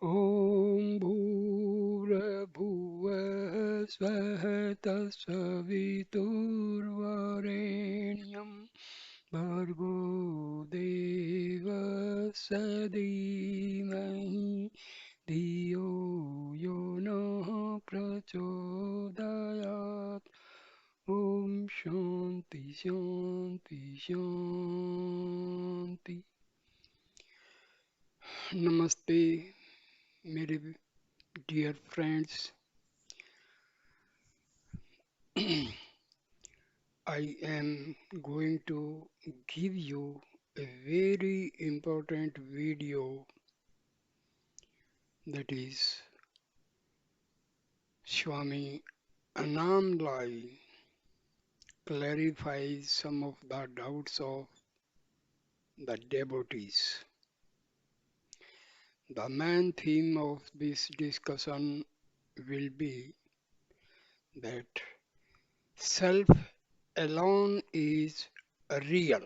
ॐ भूर्भुवः स्वः तत्सवितुर्वरेण्यं भर्गो देवस्य धीमहि धियो यो नः प्रचोदयात् ॐ शान्ति शान्ति शान्ति नमस्ते मेरे dear friends. I am going to give you a very important video, that is Swami Annamalai clarifies some of the doubts of the devotees. The main theme of this discussion will be that self alone is real,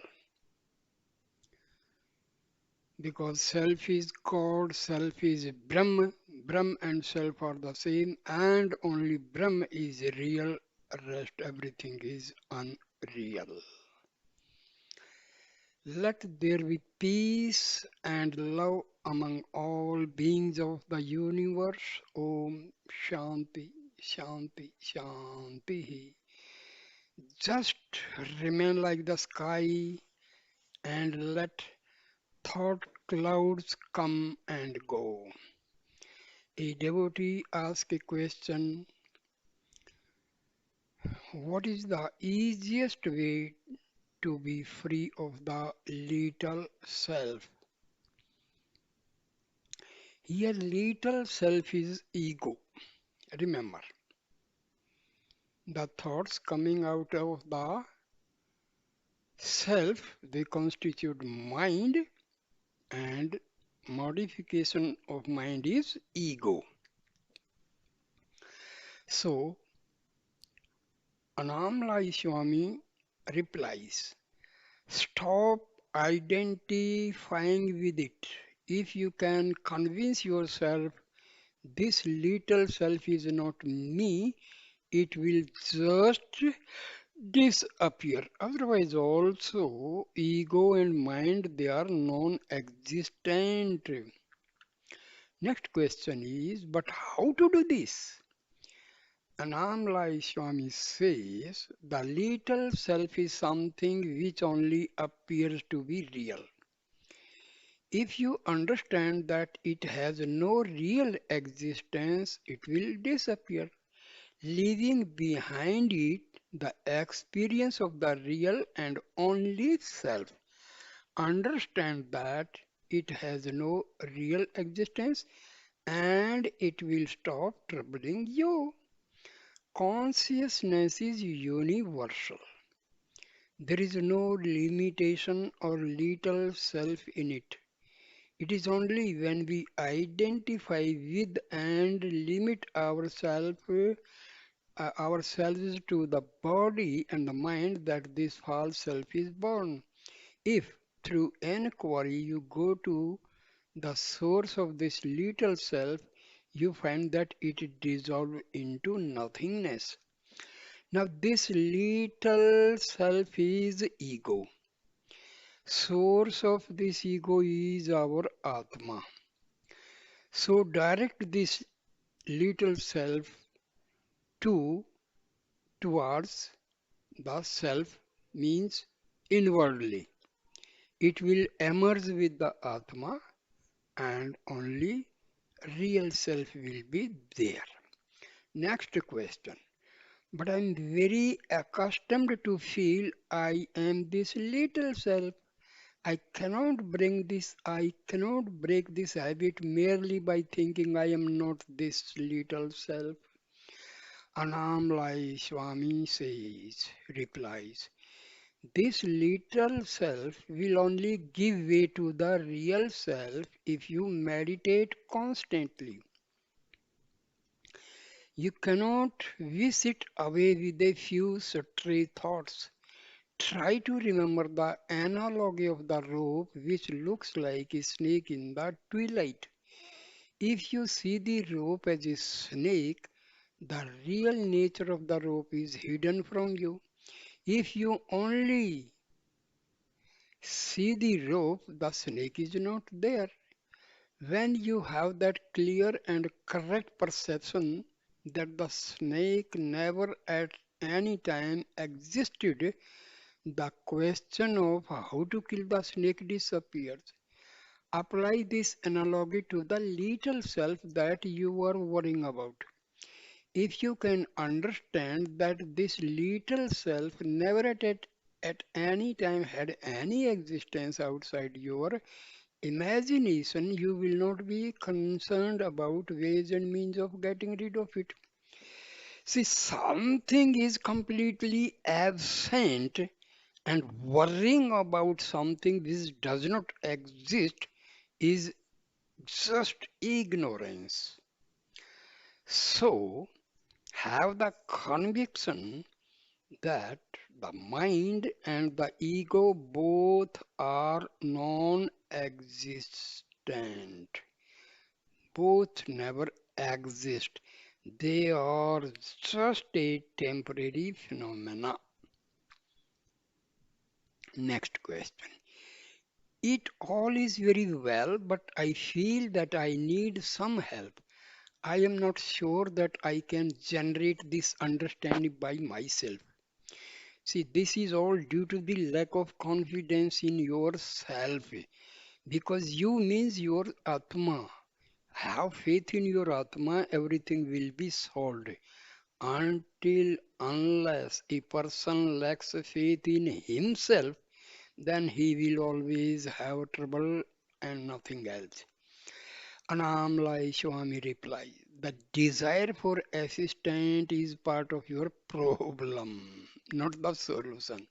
because self is God, self is Brahma, Brahm and self are the same, and only Brahm is real, rest everything is unreal. Let there be peace and love among all beings of the universe. Om Shanti, Shanti, Shanti. Just remain like the sky and let thought clouds come and go. A devotee asks a question: what is the easiest way to be free of the little self? Here, little self is ego. Remember, the thoughts coming out of the self, they constitute mind, and modification of mind is ego. So, Annamalai Swami replies, stop identifying with it. If you can convince yourself this little self is not me, it will just disappear. Otherwise, also, ego and mind, they are non-existent. Next question is, but how to do this? Annamalai Swami says the little self is something which only appears to be real. If you understand that it has no real existence, it will disappear, leaving behind it the experience of the real and only self. Understand that it has no real existence and it will stop troubling you. Consciousness is universal. There is no limitation or little self in it. It is only when we identify with and limit ourselves to the body and the mind that this false self is born. If through enquiry you go to the source of this little self, you find that it dissolves into nothingness. Now, this little self is ego. Source of this ego is our Atma. So, direct this little self to towards the self means inwardly. It will emerge with the Atma and only real self will be there. Next question. But I'm very accustomed to feel I am this little self. I cannot break this habit merely by thinking I am not this little self. Annamalai Swami replies, this little self will only give way to the real self if you meditate constantly. You cannot whisk it away with a few stray thoughts. Try to remember the analogy of the rope which looks like a snake in the twilight. If you see the rope as a snake, the real nature of the rope is hidden from you. If you only see the rope, the snake is not there. When you have that clear and correct perception that the snake never at any time existed, the question of how to kill the snake disappears. Apply this analogy to the little self that you are worrying about. If you can understand that this little self never at any time had any existence outside your imagination, you will not be concerned about ways and means of getting rid of it. See, something is completely absent, and worrying about something which does not exist is just ignorance. So, have the conviction that the mind and the ego both are non existent, both never exist. They are just a temporary phenomena. Next question. It all is very well, but I feel that I need some help. I am not sure that I can generate this understanding by myself. See, this is all due to the lack of confidence in yourself because you means your Atma. Have faith in your Atma, everything will be solved. Until unless a person lacks faith in himself, then he will always have trouble and nothing else. Annamalai Swami replies, the desire for assistance is part of your problem, not the solution.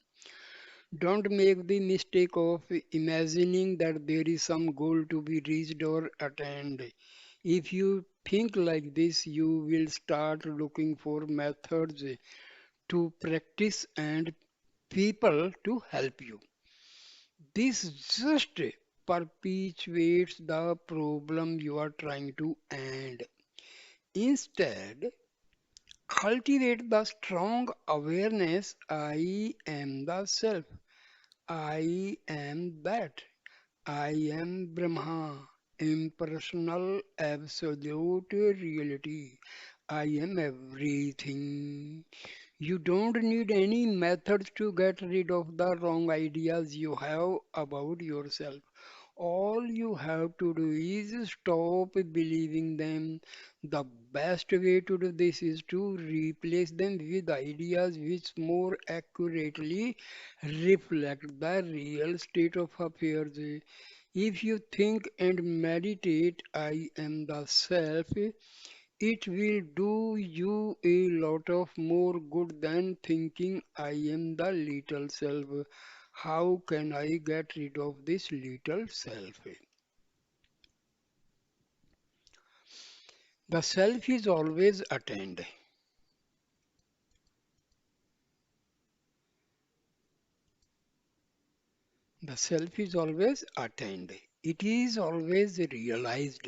Don't make the mistake of imagining that there is some goal to be reached or attained. If you think like this, you will start looking for methods to practice and people to help you. This just perpetuates the problem you are trying to end. Instead, cultivate the strong awareness I am the self, I am that. I am Brahma, impersonal, absolute reality. I am everything. You don't need any methods to get rid of the wrong ideas you have about yourself. All you have to do is stop believing them. The best way to do this is to replace them with ideas which more accurately reflect the real state of affairs. If you think and meditate, I am the self, it will do you a lot of more good than thinking I am the little self. How can I get rid of this little self? The self is always attained. The self is always attained. It is always realized.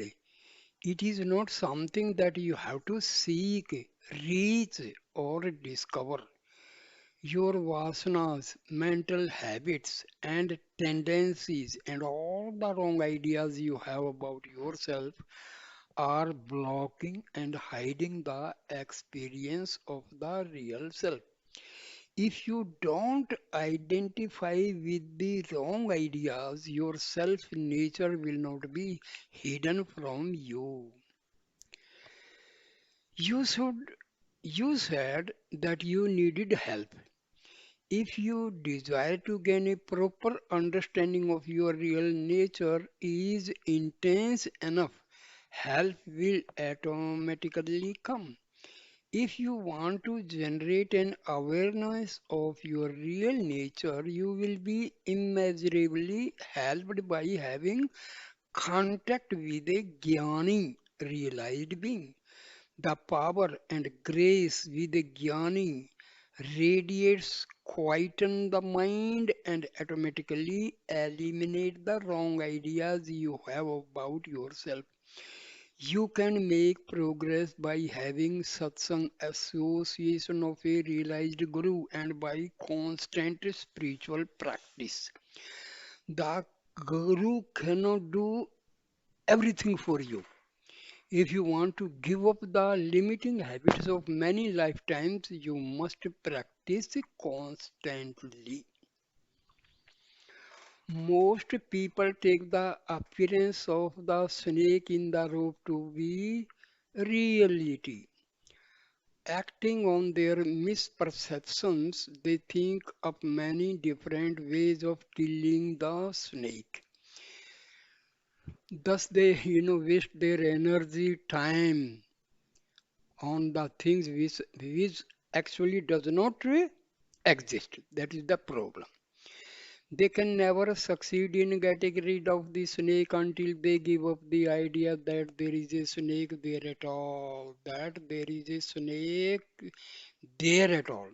It is not something that you have to seek, reach, or discover. Your vasanas, mental habits, and tendencies, and all the wrong ideas you have about yourself are blocking and hiding the experience of the real self. If you don't identify with the wrong ideas, your self nature will not be hidden from you. You should you said that you needed help. If you desire to gain a proper understanding of your real nature is intense enough, help will automatically come. If you want to generate an awareness of your real nature, you will be immeasurably helped by having contact with a jnani, realized being. The power and grace with the jnani radiates quieten the mind and automatically eliminate the wrong ideas you have about yourself. You can make progress by having satsang, association of a realized guru, and by constant spiritual practice. The guru cannot do everything for you. If you want to give up the limiting habits of many lifetimes, you must practice constantly. Most people take the appearance of the snake in the rope to be reality. Acting on their misperceptions, they think up many different ways of killing the snake. Thus, they waste their energy, time on the things which actually does not exist. That is the problem. They can never succeed in getting rid of the snake until they give up the idea that there is a snake there at all, that there is a snake there at all.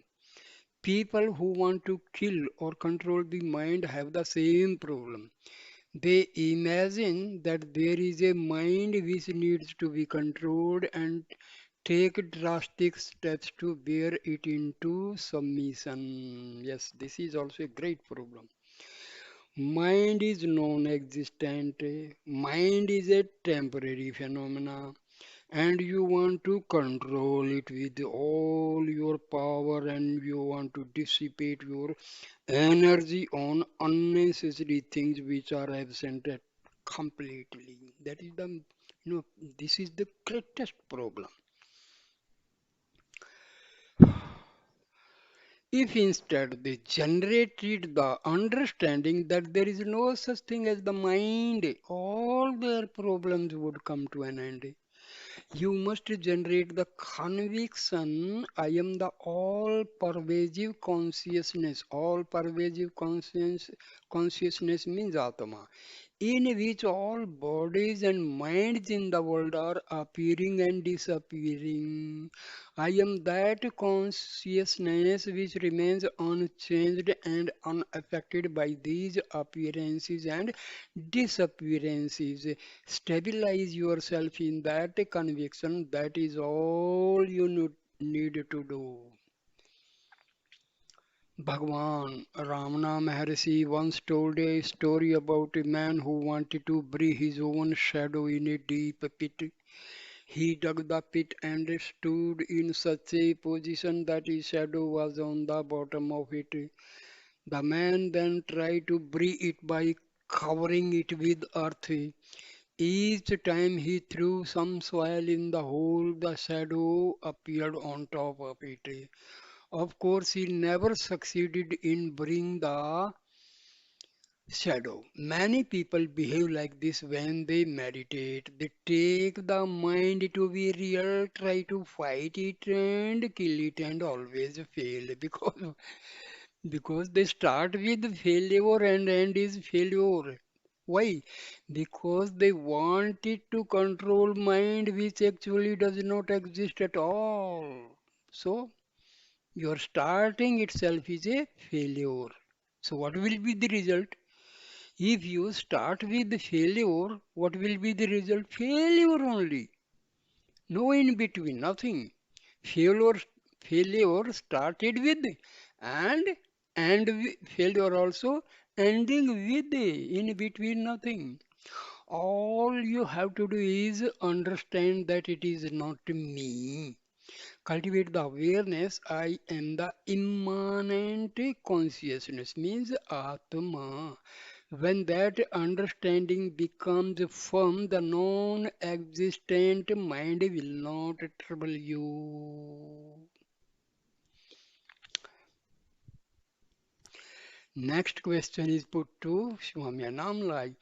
People who want to kill or control the mind have the same problem. They imagine that there is a mind which needs to be controlled and take drastic steps to bear it into submission. Yes, this is also a great problem. Mind is non-existent. Mind is a temporary phenomena, and you want to control it with all your power, and you want to dissipate your energy on unnecessary things which are absent completely. That is this is the greatest problem. If instead they generated the understanding that there is no such thing as the mind, all their problems would come to an end. You must generate the conviction I am the all pervasive consciousness. All pervasive consciousness means Atma, in which all bodies and minds in the world are appearing and disappearing. I am that consciousness which remains unchanged and unaffected by these appearances and disappearances. Stabilize yourself in that conviction. That is all you need to do. Bhagwan Ramana Maharshi once told a story about a man who wanted to bury his own shadow in a deep pit. He dug the pit and stood in such a position that his shadow was on the bottom of it. The man then tried to bury it by covering it with earth. Each time he threw some soil in the hole, the shadow appeared on top of it. Of course, he never succeeded in bringing the shadow. Many people behave like this when they meditate. They take the mind to be real, try to fight it and kill it, and always fail because they start with failure and end is failure. Why? Because they want it to control mind which actually does not exist at all. So your starting itself is a failure. So what will be the result? If you start with failure, what will be the result? Failure only. No in between, nothing. Failure, failure started with and failure also ending with in between nothing. All you have to do is understand that it is not me. Cultivate the awareness I am the immanent consciousness means Atma. When that understanding becomes firm, the non existent mind will not trouble you. Next question is put to Swami Annamalai.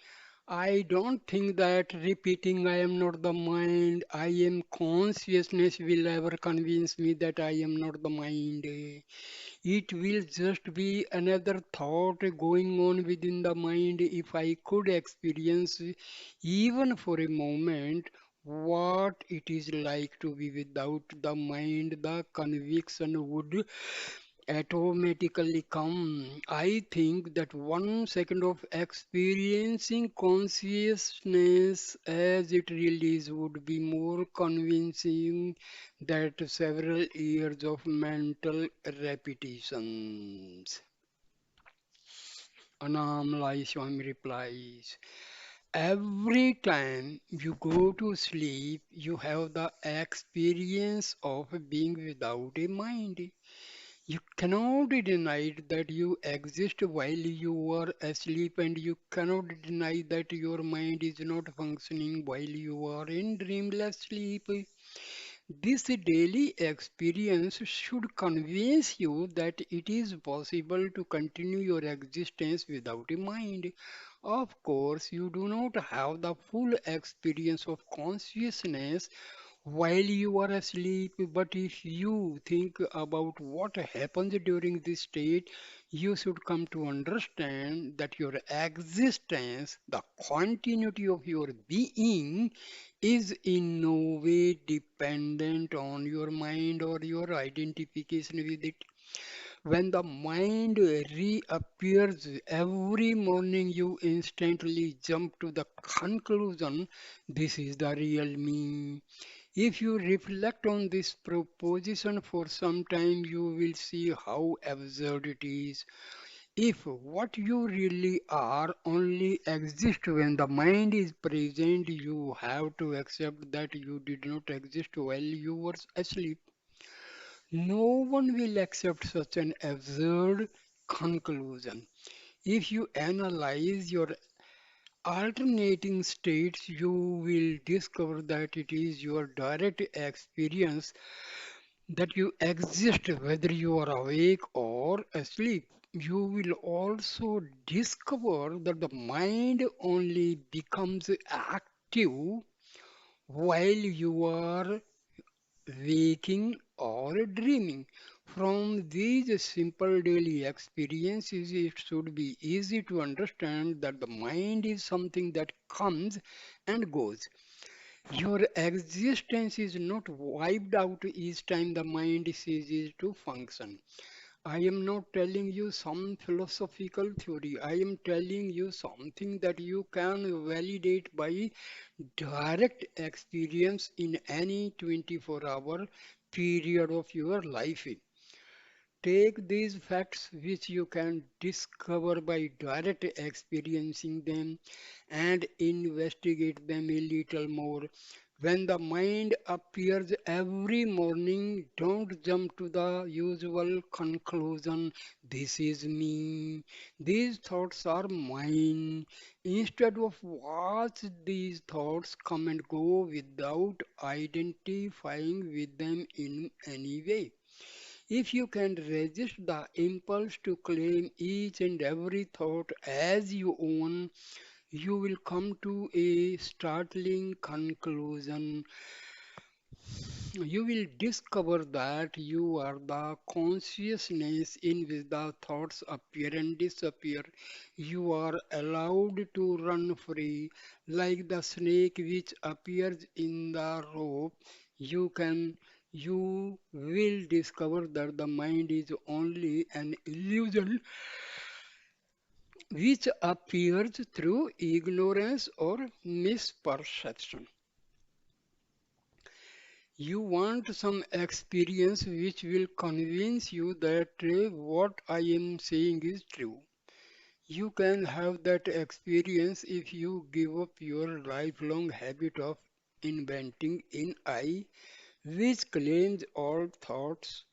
I don't think that repeating I am not the mind, I am consciousness will ever convince me that I am not the mind. It will just be another thought going on within the mind. If I could experience, even for a moment, what it is like to be without the mind, the conviction would automatically come. I think that 1 second of experiencing consciousness as it really is would be more convincing than several years of mental repetitions. Annamalai Swami replies, every time you go to sleep, you have the experience of being without a mind. You cannot deny that you exist while you are asleep, and you cannot deny that your mind is not functioning while you are in dreamless sleep. This daily experience should convince you that it is possible to continue your existence without a mind. Of course, you do not have the full experience of consciousness while you are asleep, but if you think about what happens during this state, you should come to understand that your existence, the continuity of your being, is in no way dependent on your mind or your identification with it. When the mind reappears every morning, you instantly jump to the conclusion, this is the real me. If you reflect on this proposition for some time, you will see how absurd it is. If what you really are only exists when the mind is present, you have to accept that you did not exist while you were asleep. No one will accept such an absurd conclusion. If you analyze your alternating states, you will discover that it is your direct experience that you exist whether you are awake or asleep. You will also discover that the mind only becomes active while you are waking or dreaming. From these simple daily experiences, it should be easy to understand that the mind is something that comes and goes. Your existence is not wiped out each time the mind ceases to function. I am not telling you some philosophical theory. I am telling you something that you can validate by direct experience in any 24-hour period of your life. Take these facts which you can discover by direct experiencing them and investigate them a little more. When the mind appears every morning, don't jump to the usual conclusion, this is me, these thoughts are mine. Instead of watch these thoughts come and go without identifying with them in any way. If you can resist the impulse to claim each and every thought as your own, you will come to a startling conclusion. You will discover that you are the consciousness in which the thoughts appear and disappear. You are allowed to run free like the snake which appears in the rope. You will discover that the mind is only an illusion which appears through ignorance or misperception. You want some experience which will convince you that what I am saying is true. You can have that experience if you give up your lifelong habit of inventing in I, which claims all thoughts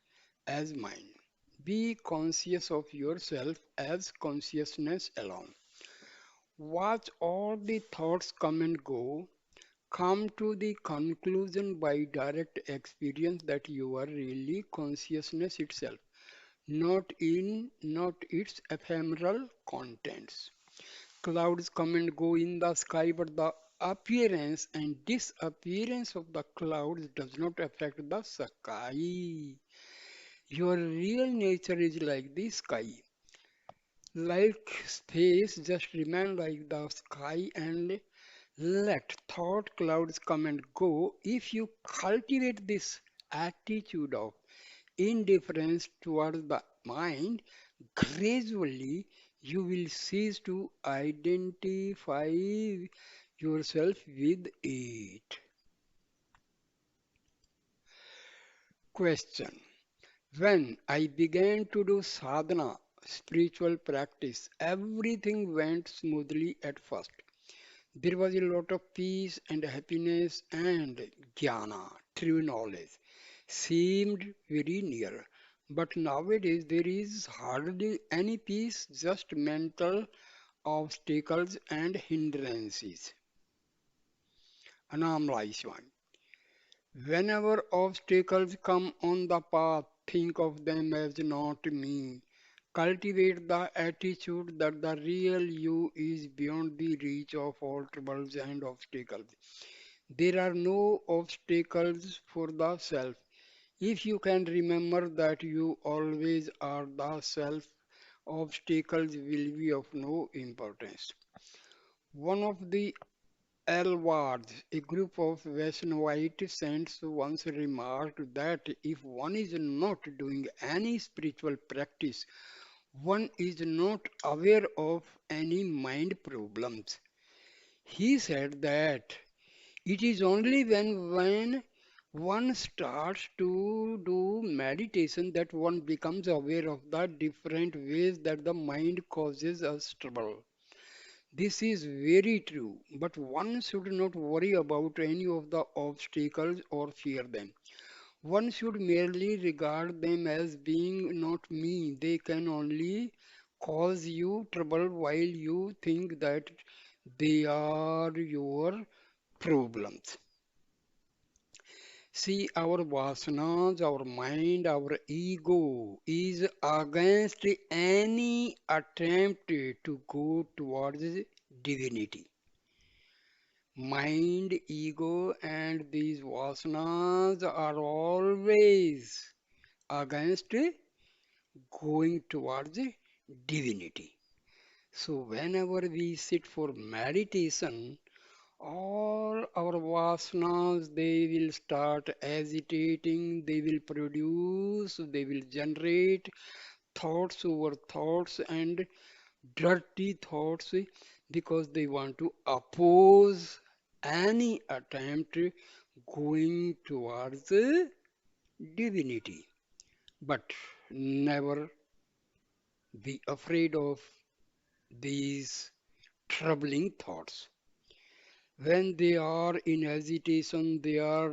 as mine. Be conscious of yourself as consciousness alone. Watch all the thoughts come and go. Come to the conclusion by direct experience that you are really consciousness itself, not its ephemeral contents. Clouds come and go in the sky, but the appearance and disappearance of the clouds does not affect the sky. Your real nature is like the sky. Like space, just remain like the sky and let thought clouds come and go. If you cultivate this attitude of indifference towards the mind, gradually you will cease to identify yourself with it. Question. When I began to do sadhana, spiritual practice, everything went smoothly at first. There was a lot of peace and happiness, and jnana, true knowledge, seemed very near. But nowadays there is hardly any peace, just mental obstacles and hindrances. Annamalai Swami. Whenever obstacles come on the path, think of them as not me. Cultivate the attitude that the real you is beyond the reach of all troubles and obstacles. There are no obstacles for the self. If you can remember that you always are the self, obstacles will be of no importance. One of the Alwards, a group of Vaishnavite saints, once remarked that if one is not doing any spiritual practice, one is not aware of any mind problems. He said that it is only when one starts to do meditation that one becomes aware of the different ways that the mind causes us trouble. This is very true, but one should not worry about any of the obstacles or fear them. One should merely regard them as being not me. They can only cause you trouble while you think that they are your problems. See, our vasanas, our mind, our ego is against any attempt to go towards divinity. Mind, ego, and these vasanas are always against going towards divinity. So, whenever we sit for meditation, all our vasanas they will start agitating, they will produce, they will generate thoughts over thoughts and dirty thoughts because they want to oppose any attempt going towards divinity. But never be afraid of these troubling thoughts. When they are in agitation, they are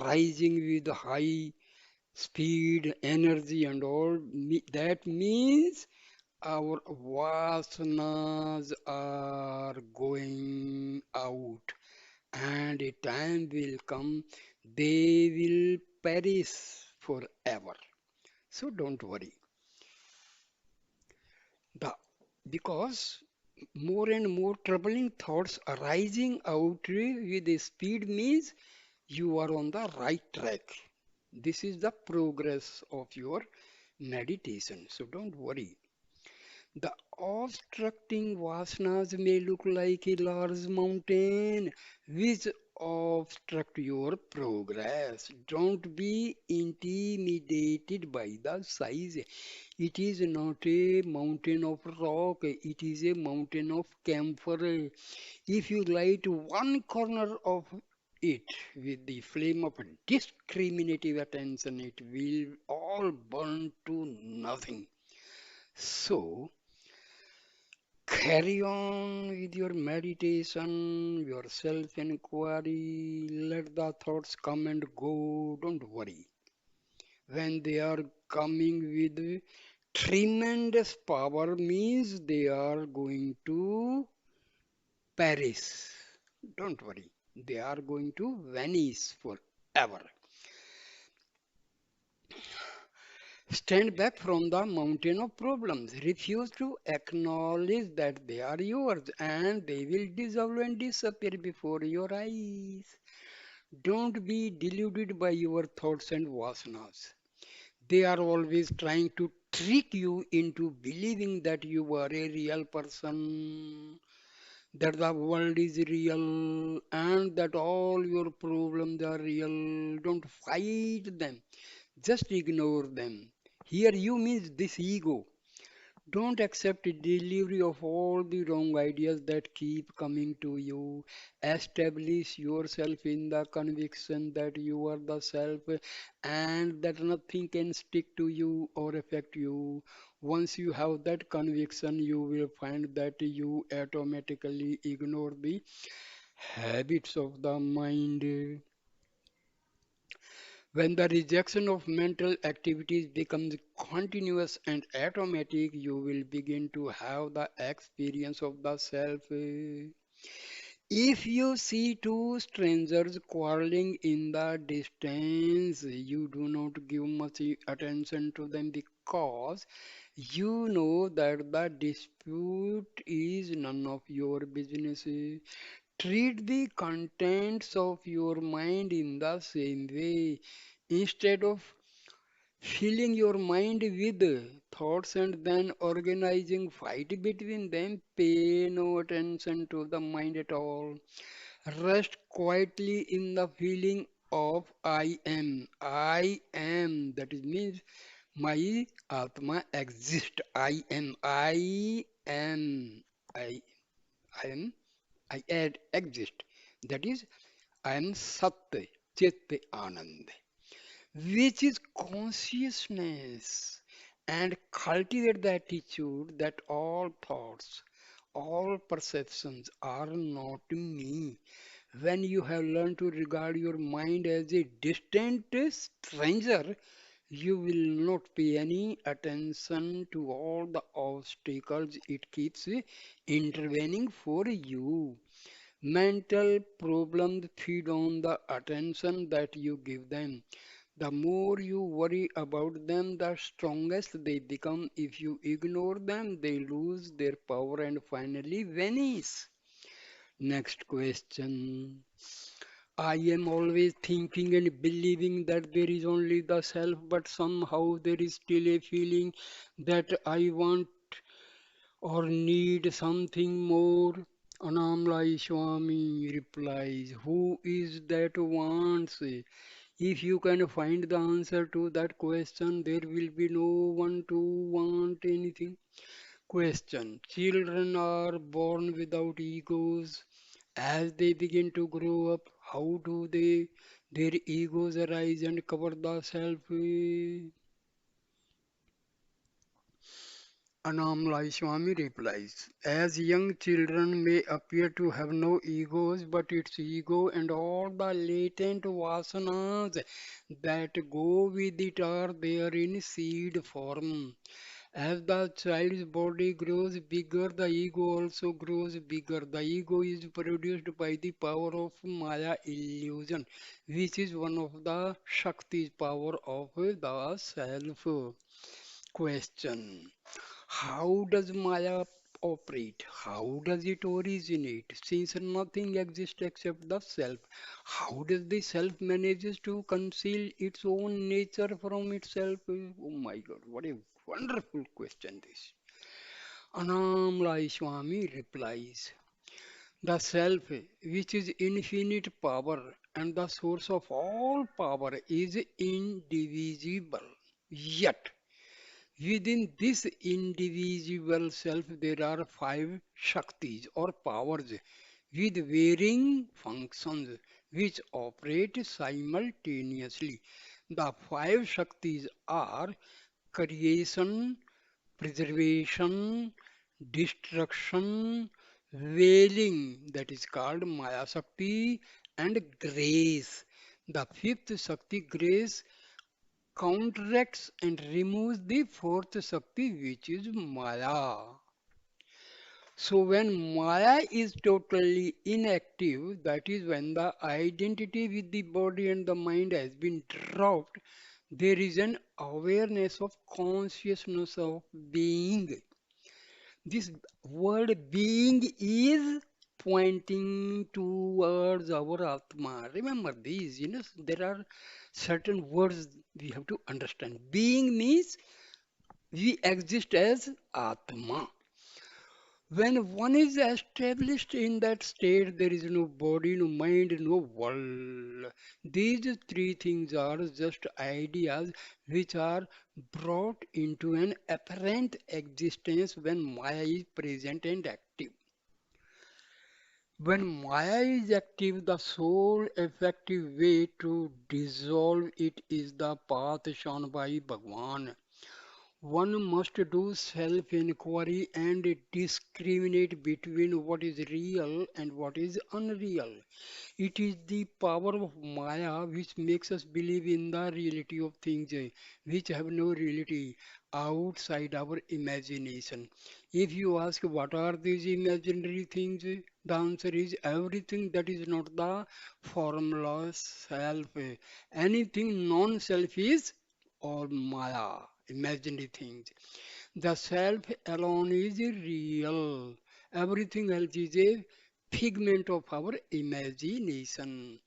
rising with high speed, energy, and all. That means our vasanas are going out, and a time will come they will perish forever. So don't worry. The, because more and more troubling thoughts arising out with a speed means you are on the right track. This is the progress of your meditation. So don't worry. The obstructing vasanas may look like a large mountain which obstruct your progress. Don't be intimidated by the size. It is not a mountain of rock, it is a mountain of camphor. If you light one corner of it with the flame of discriminative attention, it will all burn to nothing. So, carry on with your meditation, your self inquiry. Let the thoughts come and go. Don't worry. When they are coming with tremendous power, means they are going to perish. Don't worry. They are going to vanish forever. Stand back from the mountain of problems. Refuse to acknowledge that they are yours and they will dissolve and disappear before your eyes. Don't be deluded by your thoughts and vasanas. They are always trying to trick you into believing that you are a real person, that the world is real, and that all your problems are real. Don't fight them, just ignore them. Here you means this ego. Don't accept the delivery of all the wrong ideas that keep coming to you. Establish yourself in the conviction that you are the self and that nothing can stick to you or affect you. Once you have that conviction, you will find that you automatically ignore the habits of the mind. When the rejection of mental activities becomes continuous and automatic, you will begin to have the experience of the self. If you see two strangers quarreling in the distance, you do not give much attention to them because you know that the dispute is none of your business. Treat the contents of your mind in the same way. Instead of filling your mind with thoughts and then organizing fight between them, pay no attention to the mind at all. Rest quietly in the feeling of I am. I am. That is means my Atma exists. I am. I am. I, I am. I add exist. That is I am Sat, Chit, Anand, which is consciousness, and cultivate the attitude that all thoughts, all perceptions are not me. When you have learned to regard your mind as a distant stranger, you will not pay any attention to all the obstacles it keeps intervening for you. Mental problems feed on the attention that you give them. The more you worry about them, the strongest they become. If you ignore them, they lose their power and finally vanish. Next question. I am always thinking and believing that there is only the self, but somehow there is still a feeling that I want or need something more. Annamalai Swami replies, who is that wants? If you can find the answer to that question, there will be no one to want anything. Question. Children are born without egos. As they begin to grow up, how do their egos arise and cover the self? Annamalai Swami replies, as young children may appear to have no egos, but its ego and all the latent vasanas that go with it are there in seed form. As the child's body grows bigger, the ego also grows bigger. The ego is produced by the power of Maya illusion, which is one of the Shakti's power of the self. Question. How does Maya operate? How does it originate? Since nothing exists except the self, how does the self manages to conceal its own nature from itself? Oh my God, what a wonderful question this. Annamalai Swami replies, the self, which is infinite power and the source of all power, is indivisible. Yet, within this indivisible self, there are five Shaktis or powers with varying functions which operate simultaneously. The five Shaktis are creation, preservation, destruction, veiling, that is called Maya Shakti, and grace. The fifth Shakti, grace, counteracts and removes the fourth Shakti, which is Maya. So, when Maya is totally inactive, that is when the identity with the body and the mind has been dropped, there is an awareness of consciousness of being. This word being is pointing towards our Atma. Remember these, there are certain words we have to understand. Being means we exist as Atma. When one is established in that state, there is no body, no mind, no world. These three things are just ideas which are brought into an apparent existence when Maya is present and active. When Maya is active, the sole effective way to dissolve it is the path shown by Bhagwan. One must do self inquiry and discriminate between what is real and what is unreal. It is the power of Maya which makes us believe in the reality of things which have no reality outside our imagination. If you ask what are these imaginary things, the answer is everything that is not the formula self. Anything non self is or Maya, imaginary things. The self alone is real. Everything else is a figment of our imagination.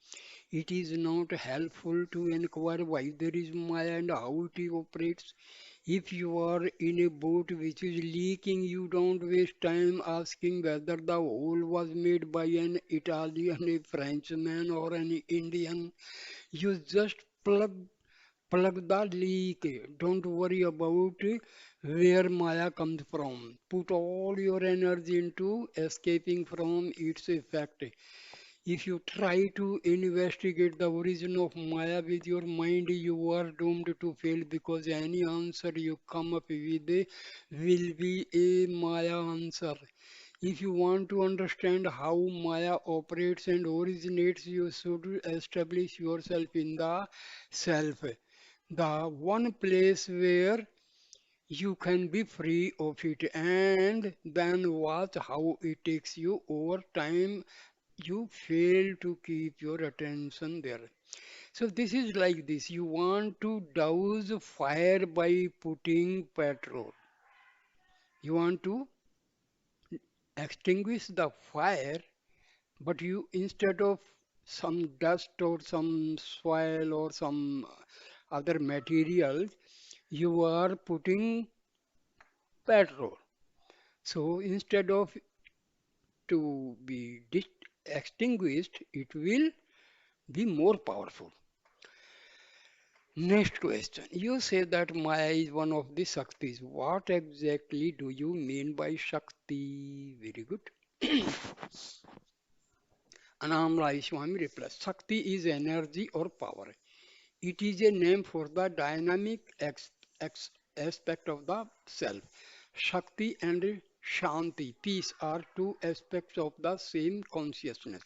It is not helpful to inquire why there is Maya and how it operates. If you are in a boat which is leaking, you don't waste time asking whether the hole was made by an Italian, a Frenchman, or an Indian. You just plug the leak. Don't worry about where Maya comes from. Put all your energy into escaping from its effect. If you try to investigate the origin of Maya with your mind, you are doomed to fail because any answer you come up with will be a Maya answer. If you want to understand how Maya operates and originates, you should establish yourself in the self, the one place where you can be free of it, and then watch how it takes you over time. You fail to keep your attention there. So this is like this: you want to douse fire by putting petrol, you want to extinguish the fire, but you, instead of some dust or some soil or some other materials, you are putting petrol. So instead of to be extinguished, it will be more powerful. Next question. You say that Maya is one of the Shaktis. What exactly do you mean by Shakti? Very good. Annamalai Swami replies, Shakti is energy or power. It is a name for the dynamic aspect of the self. Shakti and Shanti, peace, are two aspects of the same consciousness.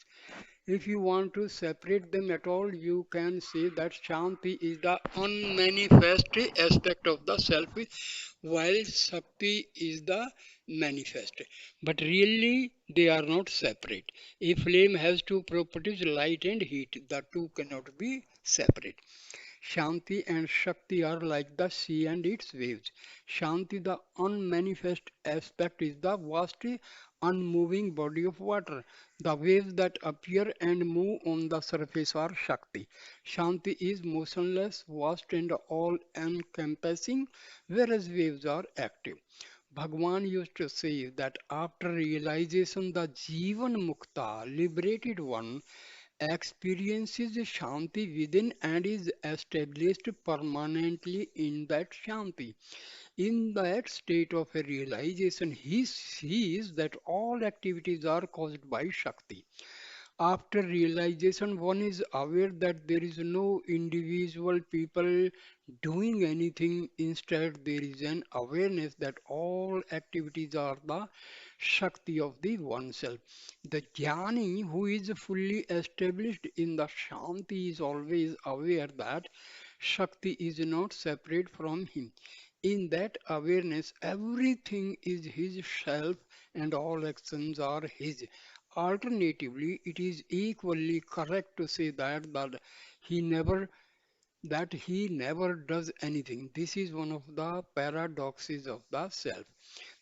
If you want to separate them at all, you can say that Shanti is the unmanifest aspect of the self, while Shakti is the manifest. But really, they are not separate. A flame has two properties, light and heat. The two cannot be separate. Shanti and Shakti are like the sea and its waves. Shanti, the unmanifest aspect, is the vast, unmoving body of water. The waves that appear and move on the surface are Shakti. Shanti is motionless, vast, and all encompassing, whereas waves are active. Bhagwan used to say that after realization, the Jivan Mukta, liberated one, experiences Shanti within and is established permanently in that Shanti. In that state of a realization, he sees that all activities are caused by Shakti. After realization, one is aware that there is no individual people doing anything. Instead, there is an awareness that all activities are the Shakti of the oneself. The Jnani who is fully established in the Shanti is always aware that Shakti is not separate from him. In that awareness, everything is his self and all actions are his. Alternatively, it is equally correct to say he never he never does anything. This is one of the paradoxes of the self.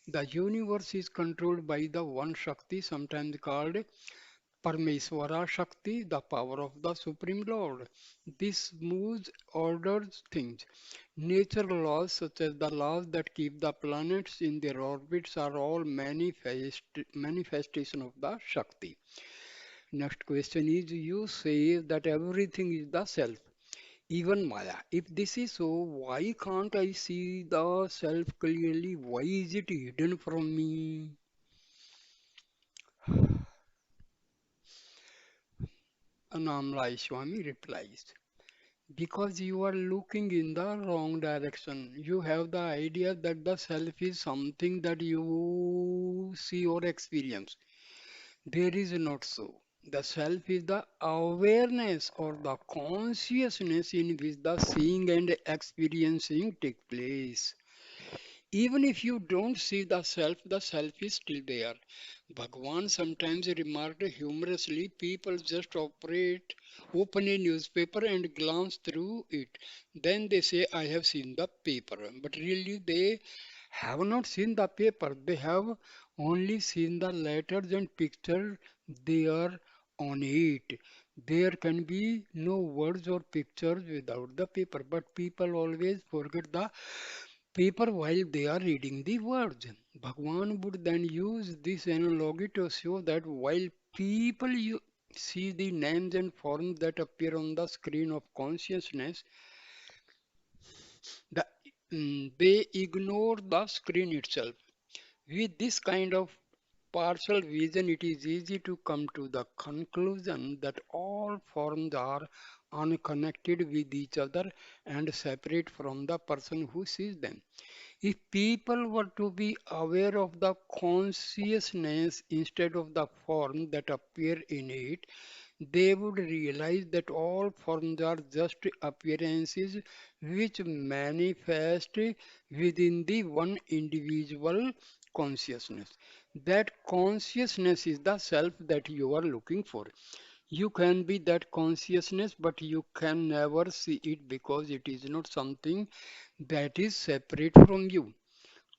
The universe is controlled by the one Shakti, sometimes called Parmeswara Shakti, the power of the Supreme Lord. This moves, orders things. Nature laws, such as the laws that keep the planets in their orbits, are all manifestation of the Shakti. Next question is, you say that everything is the self, even Maya. If this is so, why can't I see the self clearly? Why is it hidden from me? Annamalai Swami replies, because you are looking in the wrong direction. You have the idea that the self is something that you see or experience. There is not so. The self is the awareness or the consciousness in which the seeing and experiencing take place. Even if you don't see the self is still there. Bhagwan sometimes remarked humorously, people just open a newspaper and glance through it. Then they say, I have seen the paper. But really, they have not seen the paper. They have only seen the letters and pictures there on it. There can be no words or pictures without the paper, but people always forget the paper while they are reading the words. Bhagwan would then use this analogy to show that while people see the names and forms that appear on the screen of consciousness, the, they ignore the screen itself. With this kind of partial vision, it is easy to come to the conclusion that all forms are unconnected with each other and separate from the person who sees them. If people were to be aware of the consciousness instead of the form that appear in it, they would realize that all forms are just appearances which manifest within the one individual consciousness. That consciousness is the self that you are looking for. You can be that consciousness, but you can never see it because it is not something that is separate from you.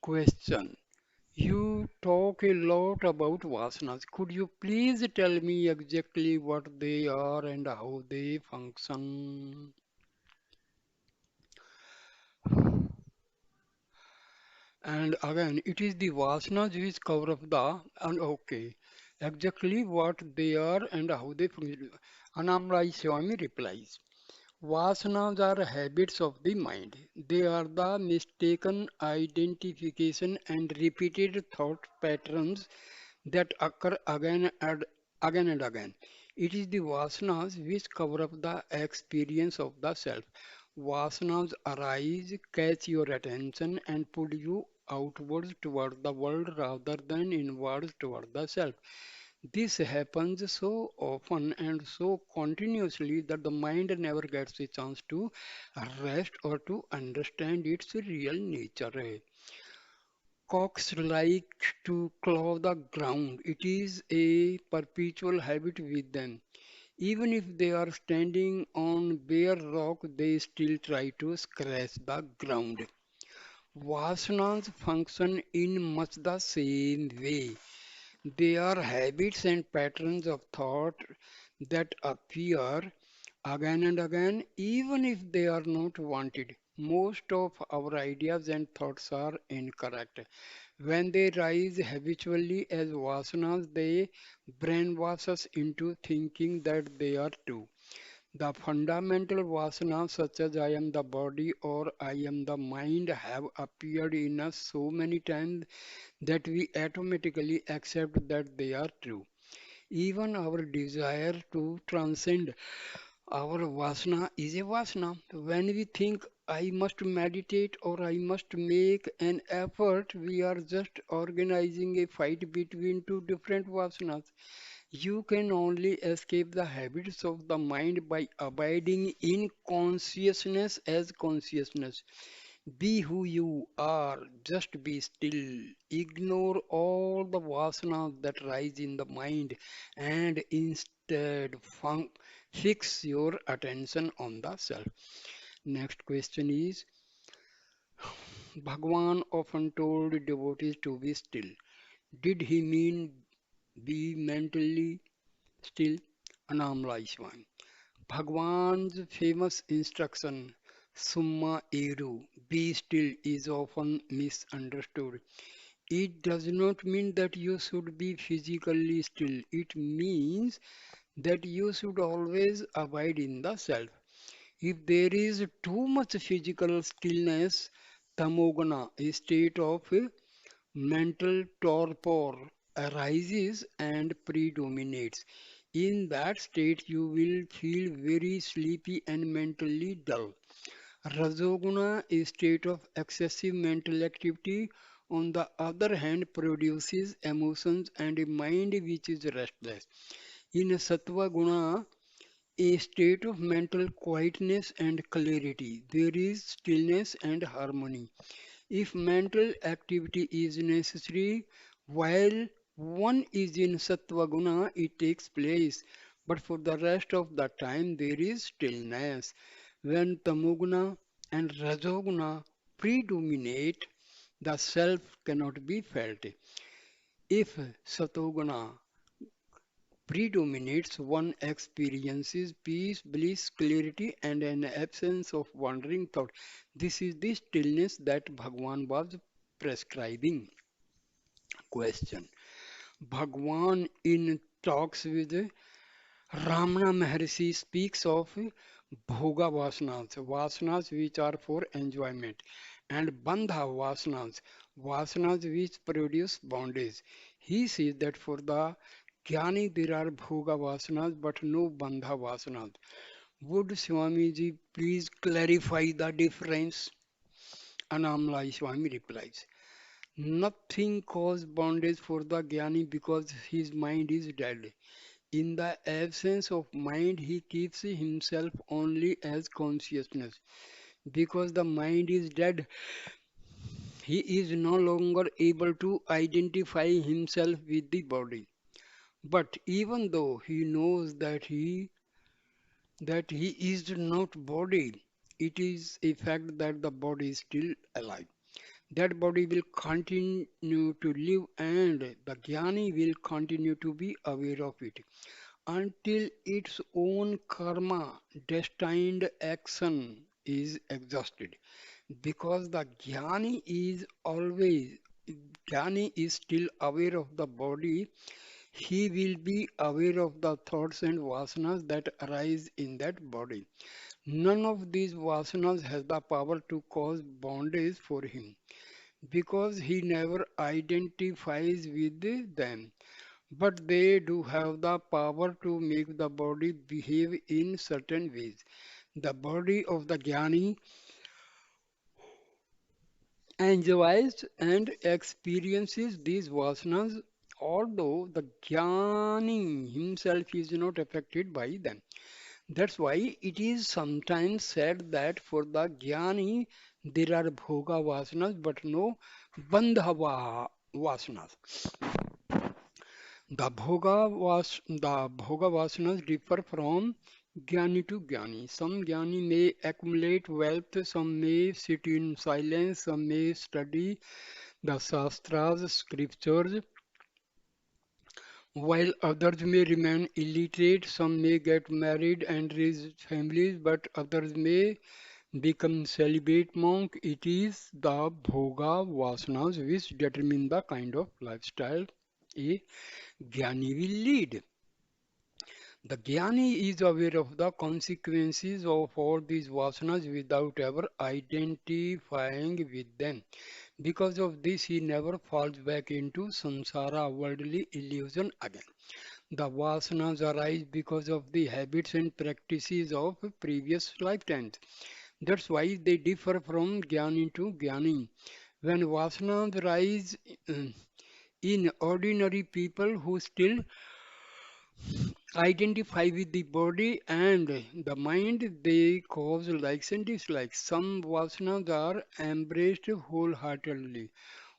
Question. You talk a lot about vasanas. Could you please tell me exactly what they are and how they function? And again, it is the vasanas which cover up the, and okay, exactly what they are and how they function. Annamalai Swami replies. Vasanas are habits of the mind. They are the mistaken identification and repeated thought patterns that occur again and again. It is the vasanas which cover up the experience of the self. Vasanas arise, catch your attention, and pull you outwards toward the world rather than inwards toward the self. This happens so often and so continuously that the mind never gets a chance to rest or to understand its real nature. Cocks like to claw the ground. It is a perpetual habit with them. Even if they are standing on bare rock, they still try to scratch the ground. Vasanas function in much the same way. They are habits and patterns of thought that appear again and again, even if they are not wanted. Most of our ideas and thoughts are incorrect. When they rise habitually as vasanas, they brainwash us into thinking that they are true. The fundamental vasanas, such as I am the body or I am the mind, have appeared in us so many times that we automatically accept that they are true. Even our desire to transcend our vasana is a vasana. When we think I must meditate or I must make an effort, we are just organizing a fight between two different vasanas. You can only escape the habits of the mind by abiding in consciousness as consciousness. Be who you are, just be still. Ignore all the vasanas that rise in the mind and instead fix your attention on the self. Next question is, Bhagwan often told devotees to be still. Did he mean be mentally still Annamalai Swami. Bhagwan's famous instruction, Summa Eru, be still, is often misunderstood. It does not mean that you should be physically still. It means that you should always abide in the self. If there is too much physical stillness, tamogana, a state of mental torpor, arises and predominates. In that state, you will feel very sleepy and mentally dull. Rajoguna, a state of excessive mental activity, on the other hand, produces emotions and a mind which is restless. In Sattva Guna, a state of mental quietness and clarity, there is stillness and harmony. If mental activity is necessary while one is in Sattva Guna, it takes place. But for the rest of the time, there is stillness. When Tamoguna and Rajoguna predominate, the self cannot be felt. If Satoguna predominates, one experiences peace, bliss, clarity, and an absence of wandering thought. This is the stillness that Bhagwan was prescribing. Question. Bhagwan in talks with Ramana Maharshi speaks of bhoga vasanas, vasanas which are for enjoyment, and bandha vasanas, vasanas which produce bondage. He says that for the jnani there are bhoga vasanas but no bandha vasanas. Would Swamiji please clarify the difference? Annamalai Swami replies. Nothing causes bondage for the jnani because his mind is dead. In the absence of mind, he keeps himself only as consciousness. Because the mind is dead, he is no longer able to identify himself with the body. But even though he knows that he is not body, it is a fact that the body is still alive. That body will continue to live and the jnani will continue to be aware of it until its own karma, destined action is exhausted. Because the jnani is still aware of the body, he will be aware of the thoughts and vasanas that arise in that body. None of these vasanas has the power to cause bondage for him because he never identifies with them. But they do have the power to make the body behave in certain ways. The body of the jnani enjoys and experiences these vasanas, although the jnani himself is not affected by them. That's why it is sometimes said that for the jnani there are bhoga vasanas but no vasanas. The bhoga vasanas differ from jnani to jnani. Some jnani may accumulate wealth, some may sit in silence, some may study the shastras, scriptures, while others may remain illiterate. Some may get married and raise families, but others may become celibate monk. It is the bhoga vasanas which determine the kind of lifestyle a jnani will lead. The jnani is aware of the consequences of all these vasanas without ever identifying with them. Because of this, he never falls back into samsara, worldly illusion again. The vasanas arise because of the habits and practices of previous lifetimes. That's why they differ from jnani to jnani. When vasanas rise in ordinary people who still identify with the body and the mind, they cause likes and dislikes. Some vasanas are embraced wholeheartedly,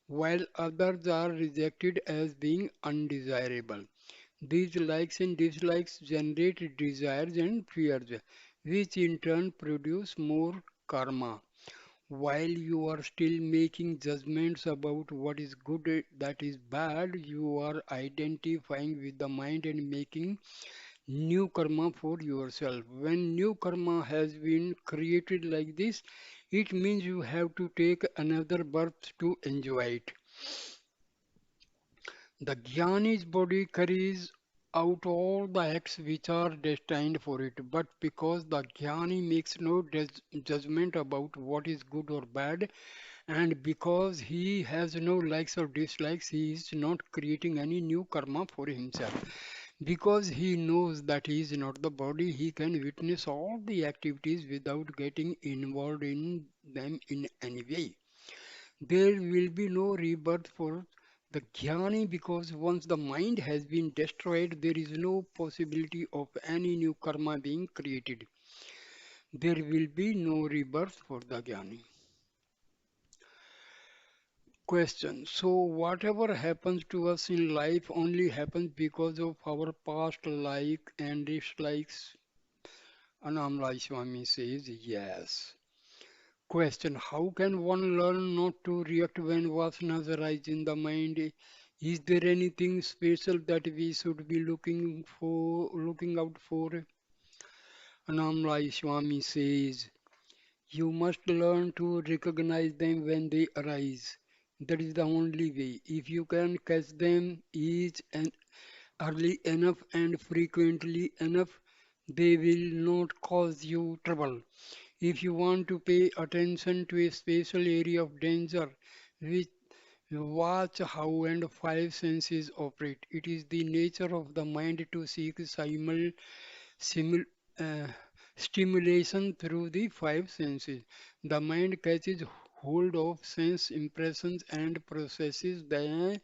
while others are rejected as being undesirable. These likes and dislikes generate desires and fears, which in turn produce more karma. While you are still making judgments about what is good, that is bad, you are identifying with the mind and making new karma for yourself. When new karma has been created like this, it means you have to take another birth to enjoy it. The Jnani's body carries out all the acts which are destined for it, but because the Jnani makes no judgment about what is good or bad, and because he has no likes or dislikes, he is not creating any new karma for himself. Because he knows that he is not the body, he can witness all the activities without getting involved in them in any way. There will be no rebirth for the jnani because once the mind has been destroyed, there is no possibility of any new karma being created. There will be no rebirth for the jnani. Question. So, whatever happens to us in life only happens because of our past like and dislikes? Annamalai Swami says yes. Question. How can one learn not to react when vasanas arise in the mind? Is there anything special that we should be looking out for? Annamalai Swami says, you must learn to recognize them when they arise. That is the only way. If you can catch them each and early enough and frequently enough, they will not cause you trouble. If you want to pay attention to a special area of danger, which watch how and five senses operate. It is the nature of the mind to seek simul, uh, stimulation through the five senses. The mind catches hold of sense impressions and processes them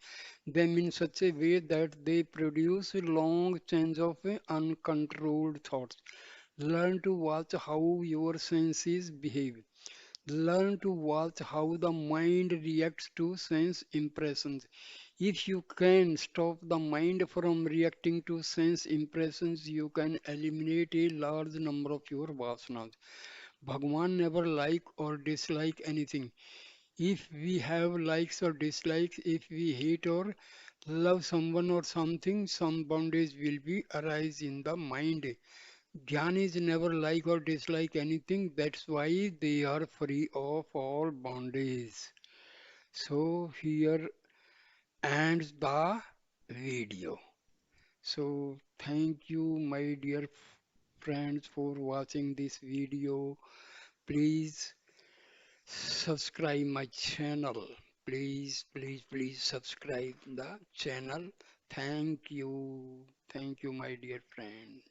in such a way that they produce a long chains of uncontrolled thoughts. Learn to watch how your senses behave. Learn to watch how the mind reacts to sense impressions. If you can stop the mind from reacting to sense impressions, you can eliminate a large number of your vasanas. Bhagwan never like or dislike anything. If we have likes or dislikes, if we hate or love someone or something, some bondage will be arise in the mind. Jnanis never like or dislike anything. That's why they are free of all bondage. So here ends the video. So thank you, my dear friends, for watching this video. Please subscribe my channel. Please subscribe the channel. Thank you. Thank you, my dear friend.